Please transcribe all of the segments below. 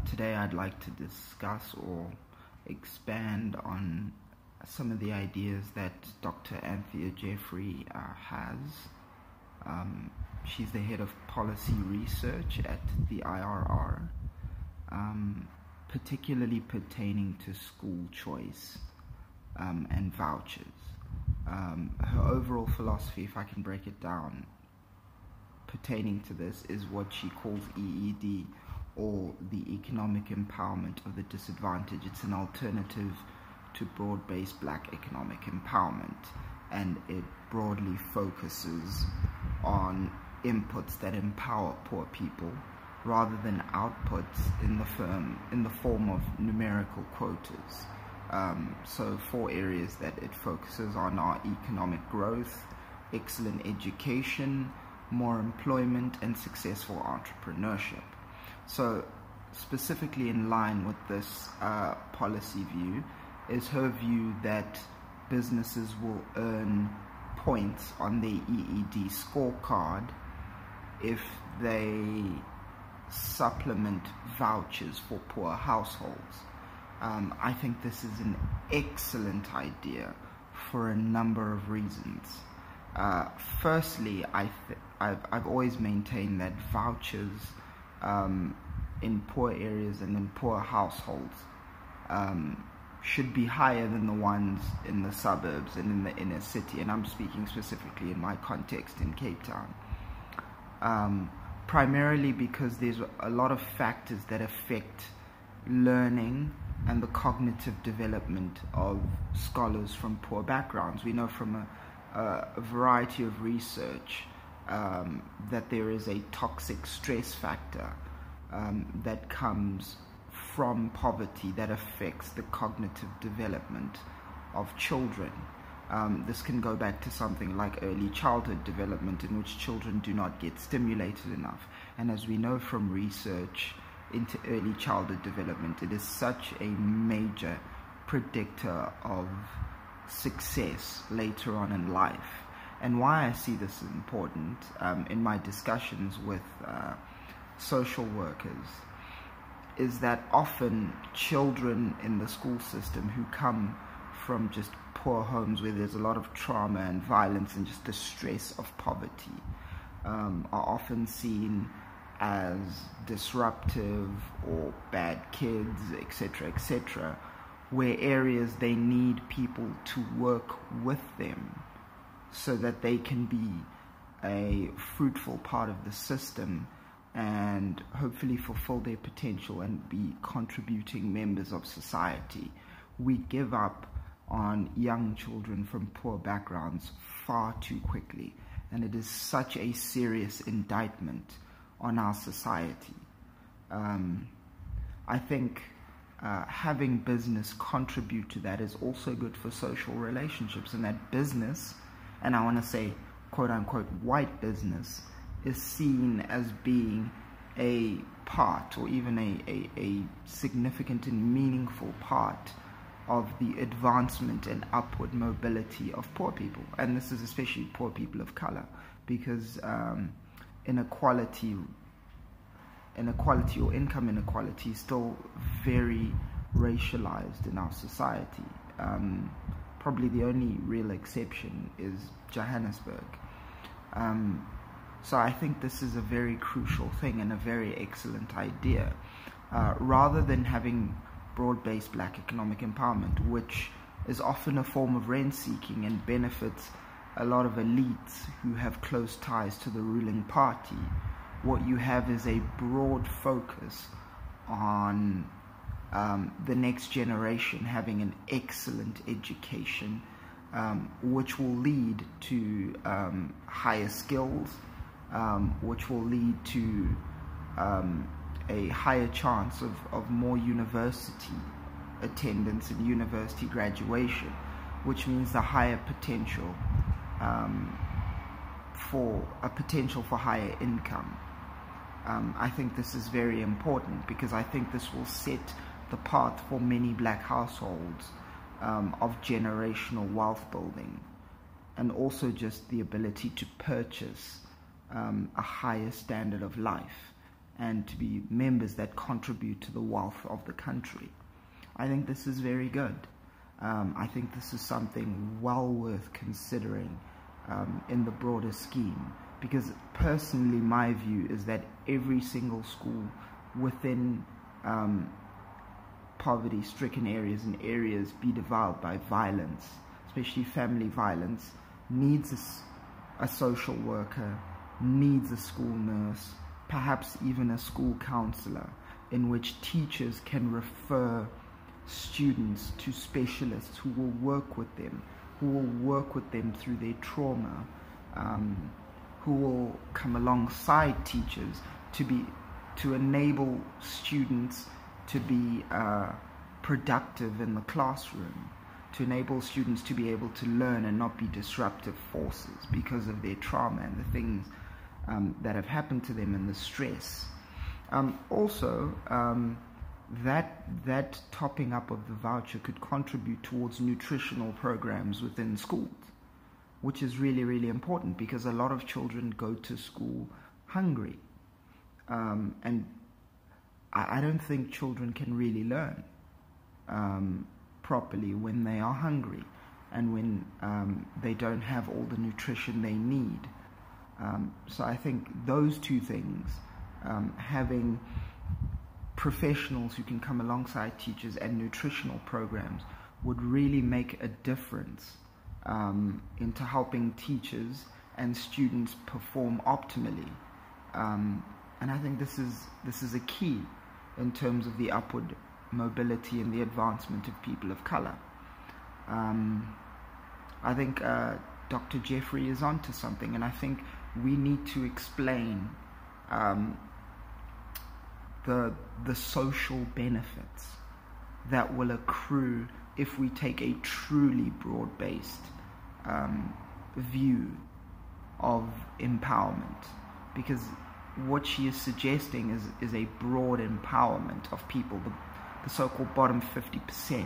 Today I'd like to discuss or expand on some of the ideas that Dr. Anthea Jeffrey has. She's the head of policy research at the IRR, particularly pertaining to school choice and vouchers. Her overall philosophy, if I can break it down, pertaining to this is what she calls EED, or the economic empowerment of the disadvantaged. It's an alternative to broad-based black economic empowerment, and it broadly focuses on inputs that empower poor people rather than outputs in the form of numerical quotas. So 4 areas that it focuses on are economic growth, excellent education, more employment, and successful entrepreneurship. So specifically in line with this policy view is her view that businesses will earn points on their EED scorecard if they supplement vouchers for poor households. I think this is an excellent idea for a number of reasons. Firstly, I've always maintained that vouchers in poor areas and in poor households should be higher than the ones in the suburbs and in the inner city, and I'm speaking specifically in my context in Cape Town. Primarily because there's a lot of factors that affect learning and the cognitive development of scholars from poor backgrounds. We know from a variety of research that there is a toxic stress factor that comes from poverty that affects the cognitive development of children. This can go back to something like early childhood development, in which children do not get stimulated enough. And as we know from research into early childhood development, it is such a major predictor of success later on in life. And why I see this important in my discussions with social workers is that often children in the school system who come from just poor homes where there's a lot of trauma and violence and just the stress of poverty are often seen as disruptive or bad kids, etc., where areas they need people to work with them so that they can be a fruitful part of the system and hopefully fulfill their potential and be contributing members of society. We give up on young children from poor backgrounds far too quickly, and it is such a serious indictment on our society. I think having business contribute to that is also good for social relationships, and that business, and I want to say quote-unquote white business, is seen as being a part or even a significant and meaningful part of the advancement and upward mobility of poor people. And this is especially poor people of color, because inequality or income inequality is still very racialized in our society. Probably the only real exception is Johannesburg. So I think this is a very crucial thing and a very excellent idea. Rather than having broad-based black economic empowerment, which is often a form of rent-seeking and benefits a lot of elites who have close ties to the ruling party, what you have is a broad focus on the next generation having an excellent education, which will lead to higher skills, which will lead to a higher chance of more university attendance and university graduation, which means the higher potential for higher income. I think this is very important, because I think this will set the path for many black households of generational wealth building, and also just the ability to purchase a higher standard of life. and to be members that contribute to the wealth of the country. I think this is very good. I think this is something well worth considering in the broader scheme, because personally my view is that every single school within poverty-stricken areas and areas be devoured by violence, especially family violence, needs a social worker, needs a school nurse, perhaps even a school counselor, in which teachers can refer students to specialists who will work with them through their trauma, who will come alongside teachers to enable students to be productive in the classroom, to enable students to be able to learn and not be disruptive forces because of their trauma and the things that have happened to them and the stress. Also, that topping up of the voucher could contribute towards nutritional programs within schools, which is really, really important, because a lot of children go to school hungry. And I don't think children can really learn properly when they are hungry and when they don't have all the nutrition they need. So I think those two things, having professionals who can come alongside teachers and nutritional programs, would really make a difference into helping teachers and students perform optimally. And I think this is a key in terms of the upward mobility and the advancement of people of color. I think Dr. Jeffrey is onto something, and I think we need to explain the social benefits that will accrue if we take a truly broad-based view of empowerment, because what she is suggesting is a broad empowerment of people, the so-called bottom 50%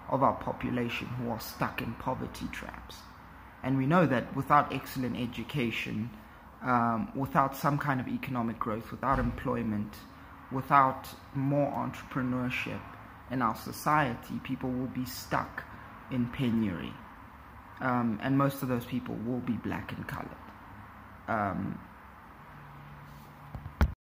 of our population who are stuck in poverty traps. And we know that without excellent education, without some kind of economic growth, without employment, without more entrepreneurship in our society, people will be stuck in penury. And most of those people will be black and colored.